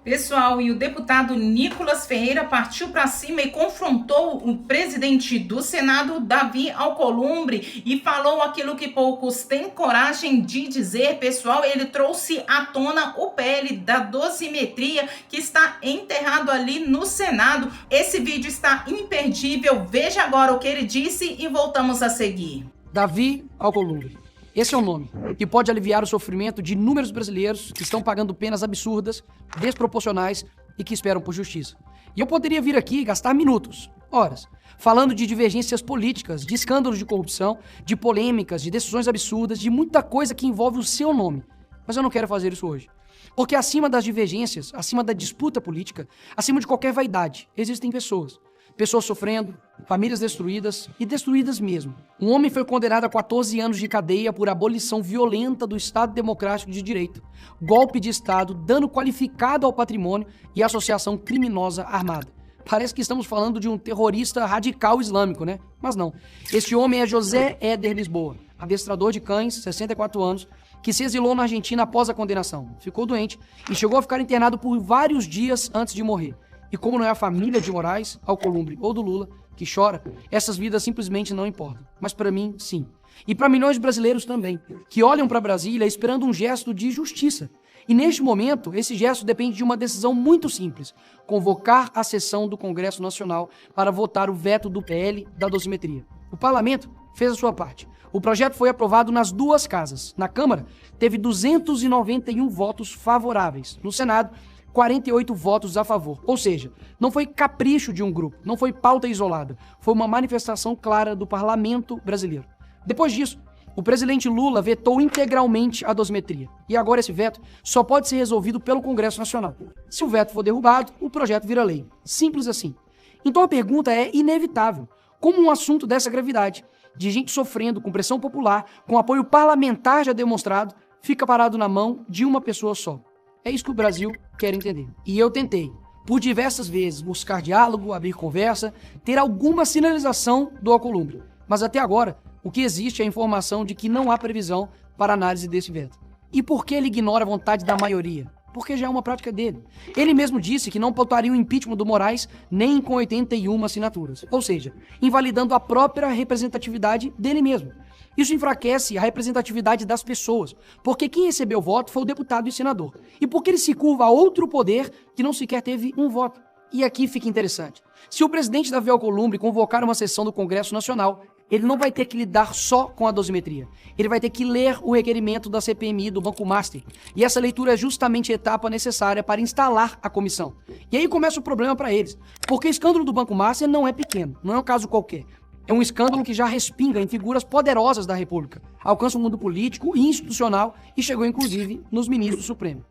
Pessoal, e o deputado Nicolas Ferreira partiu para cima e confrontou o presidente do Senado, Davi Alcolumbre, e falou aquilo que poucos têm coragem de dizer. Pessoal, ele trouxe à tona o PL da dosimetria que está enterrado ali no Senado. Esse vídeo está imperdível. Veja agora o que ele disse e voltamos a seguir. Davi Alcolumbre. Esse é o nome que pode aliviar o sofrimento de inúmeros brasileiros que estão pagando penas absurdas, desproporcionais e que esperam por justiça. E eu poderia vir aqui e gastar minutos, horas, falando de divergências políticas, de escândalos de corrupção, de polêmicas, de decisões absurdas, de muita coisa que envolve o seu nome. Mas eu não quero fazer isso hoje. Porque acima das divergências, acima da disputa política, acima de qualquer vaidade, existem pessoas. Pessoas sofrendo, famílias destruídas e destruídas mesmo. Um homem foi condenado a 14 anos de cadeia por abolição violenta do Estado Democrático de Direito, golpe de Estado, dano qualificado ao patrimônio e associação criminosa armada. Parece que estamos falando de um terrorista radical islâmico, né? Mas não. Este homem é José Éder Lisboa, adestrador de cães, 64 anos, que se exilou na Argentina após a condenação. Ficou doente e chegou a ficar internado por vários dias antes de morrer. E como não é a família de Moraes, Alcolumbre ou do Lula que chora, essas vidas simplesmente não importam. Mas para mim, sim. E para milhões de brasileiros também, que olham para Brasília esperando um gesto de justiça. E neste momento, esse gesto depende de uma decisão muito simples: convocar a sessão do Congresso Nacional para votar o veto do PL da dosimetria. O parlamento fez a sua parte. O projeto foi aprovado nas duas casas. Na Câmara, teve 291 votos favoráveis. No Senado, 48 votos a favor. Ou seja, não foi capricho de um grupo, não foi pauta isolada. Foi uma manifestação clara do parlamento brasileiro. Depois disso, o presidente Lula vetou integralmente a dosimetria. E agora esse veto só pode ser resolvido pelo Congresso Nacional. Se o veto for derrubado, o projeto vira lei. Simples assim. Então a pergunta é inevitável. Como um assunto dessa gravidade, de gente sofrendo com pressão popular, com apoio parlamentar já demonstrado, fica parado na mão de uma pessoa só? É isso que o Brasil quer entender. E eu tentei, por diversas vezes, buscar diálogo, abrir conversa, ter alguma sinalização do Alcolumbre. Mas até agora, o que existe é a informação de que não há previsão para análise desse veto. E por que ele ignora a vontade da maioria? Porque já é uma prática dele. Ele mesmo disse que não pautaria o impeachment do Moraes nem com 81 assinaturas. Ou seja, invalidando a própria representatividade dele mesmo. Isso enfraquece a representatividade das pessoas, porque quem recebeu o voto foi o deputado e senador. E porque ele se curva a outro poder que não sequer teve um voto. E aqui fica interessante. Se o presidente Davi Alcolumbre convocar uma sessão do Congresso Nacional, ele não vai ter que lidar só com a dosimetria. Ele vai ter que ler o requerimento da CPMI do Banco Master. E essa leitura é justamente a etapa necessária para instalar a comissão. E aí começa o problema para eles. Porque o escândalo do Banco Master não é pequeno, não é um caso qualquer. É um escândalo que já respinga em figuras poderosas da República, alcança o mundo político e institucional e chegou inclusive nos ministros do Supremo.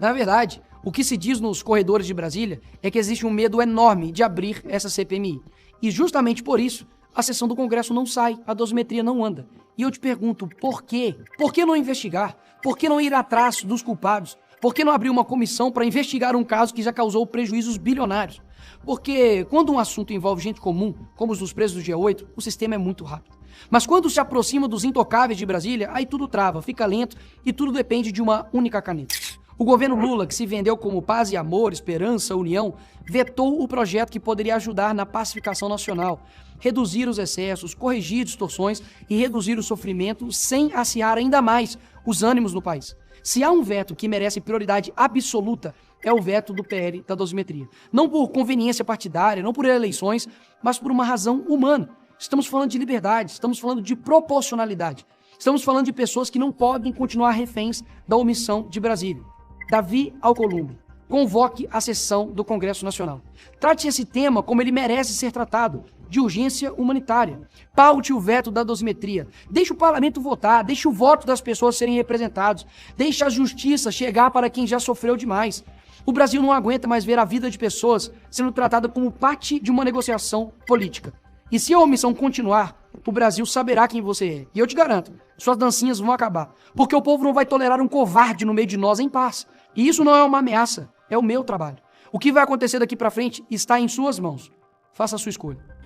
Na verdade, o que se diz nos corredores de Brasília é que existe um medo enorme de abrir essa CPMI. E justamente por isso, a sessão do Congresso não sai, a dosimetria não anda. E eu te pergunto, por quê? Por que não investigar? Por que não ir atrás dos culpados? Por que não abrir uma comissão para investigar um caso que já causou prejuízos bilionários? Porque quando um assunto envolve gente comum, como os dos presos do G8, o sistema é muito rápido. Mas quando se aproxima dos intocáveis de Brasília, aí tudo trava, fica lento e tudo depende de uma única caneta. O governo Lula, que se vendeu como paz e amor, esperança, união, vetou o projeto que poderia ajudar na pacificação nacional, reduzir os excessos, corrigir distorções e reduzir o sofrimento sem acirrar ainda mais os ânimos no país. Se há um veto que merece prioridade absoluta, é o veto do PL da dosimetria. Não por conveniência partidária, não por eleições, mas por uma razão humana. Estamos falando de liberdade, estamos falando de proporcionalidade. Estamos falando de pessoas que não podem continuar reféns da omissão de Brasília. Davi Alcolumbre, convoque a sessão do Congresso Nacional. Trate esse tema como ele merece ser tratado, de urgência humanitária. Paute o veto da dosimetria. Deixe o parlamento votar, deixe o voto das pessoas serem representados, deixe a justiça chegar para quem já sofreu demais. O Brasil não aguenta mais ver a vida de pessoas sendo tratada como parte de uma negociação política. E se a omissão continuar, o Brasil saberá quem você é. E eu te garanto, suas dancinhas vão acabar. Porque o povo não vai tolerar um covarde no meio de nós em paz. E isso não é uma ameaça, é o meu trabalho. O que vai acontecer daqui para frente está em suas mãos. Faça a sua escolha.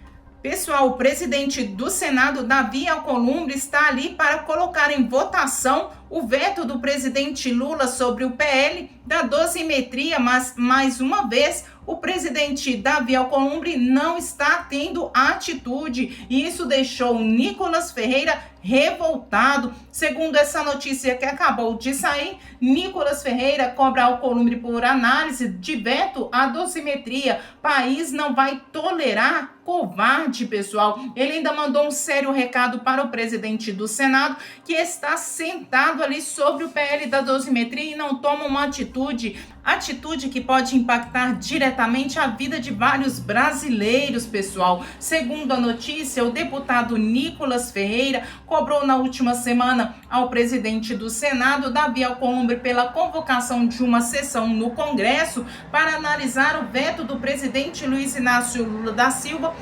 Pessoal, o presidente do Senado, Davi Alcolumbre, está ali para colocar em votação o veto do presidente Lula sobre o PL da dosimetria, mas mais uma vez o presidente Davi Alcolumbre não está tendo atitude e isso deixou Nicolas Ferreira revoltado. Segundo essa notícia que acabou de sair, Nicolas Ferreira cobra Alcolumbre por análise de veto à dosimetria. País não vai tolerar covarde, pessoal. Ele ainda mandou um sério recado para o presidente do Senado, que está sentado ali sobre o PL da dosimetria e não toma uma atitude que pode impactar diretamente a vida de vários brasileiros, pessoal. Segundo a notícia, o deputado Nicolas Ferreira cobrou na última semana ao presidente do Senado, Davi Alcolumbre, pela convocação de uma sessão no Congresso para analisar o veto do presidente Luiz Inácio Lula da Silva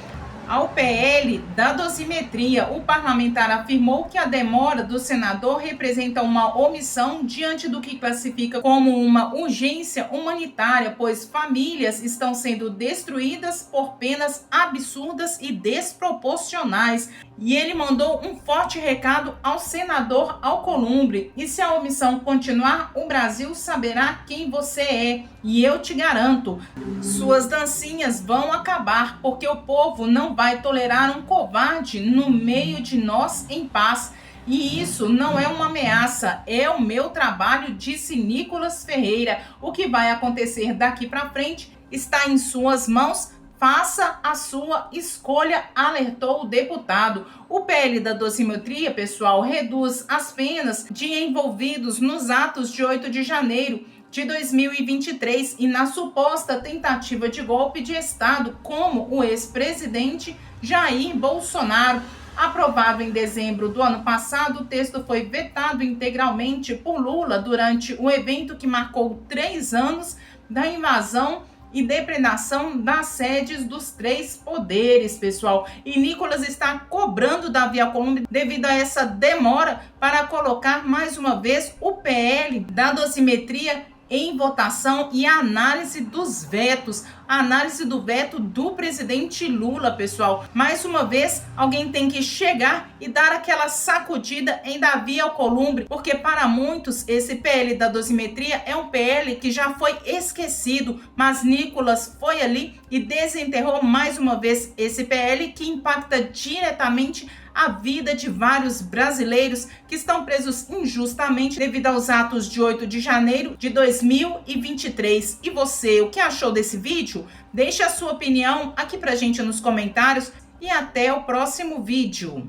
ao PL da dosimetria. O parlamentar afirmou que a demora do senador representa uma omissão diante do que classifica como uma urgência humanitária, pois famílias estão sendo destruídas por penas absurdas e desproporcionais. E ele mandou um forte recado ao senador Alcolumbre: e se a omissão continuar, o Brasil saberá quem você é. E eu te garanto, suas dancinhas vão acabar, porque o povo não vai tolerar um covarde no meio de nós em paz. E isso não é uma ameaça, é o meu trabalho, disse Nicolas Ferreira. O que vai acontecer daqui para frente está em suas mãos. Faça a sua escolha, alertou o deputado. O PL da dosimetria, pessoal, reduz as penas de envolvidos nos atos de 8 de janeiro de 2023 e na suposta tentativa de golpe de Estado, como o ex-presidente Jair Bolsonaro. Aprovado em dezembro do ano passado, o texto foi vetado integralmente por Lula durante o evento que marcou 3 anos da invasão e depredação das sedes dos 3 poderes, pessoal. E Nicolas está cobrando Davi Alcolumbre devido a essa demora para colocar mais uma vez o PL da dosimetria em votação e a análise dos vetos, a análise do veto do presidente Lula, pessoal. Mais uma vez, alguém tem que chegar e dar aquela sacudida em Davi Alcolumbre, porque para muitos esse PL da dosimetria é um PL que já foi esquecido, mas Nicolas foi ali e desenterrou mais uma vez esse PL que impacta diretamente a vida de vários brasileiros que estão presos injustamente devido aos atos de 8 de janeiro de 2023. E você, o que achou desse vídeo? Deixe a sua opinião aqui pra gente nos comentários e até o próximo vídeo.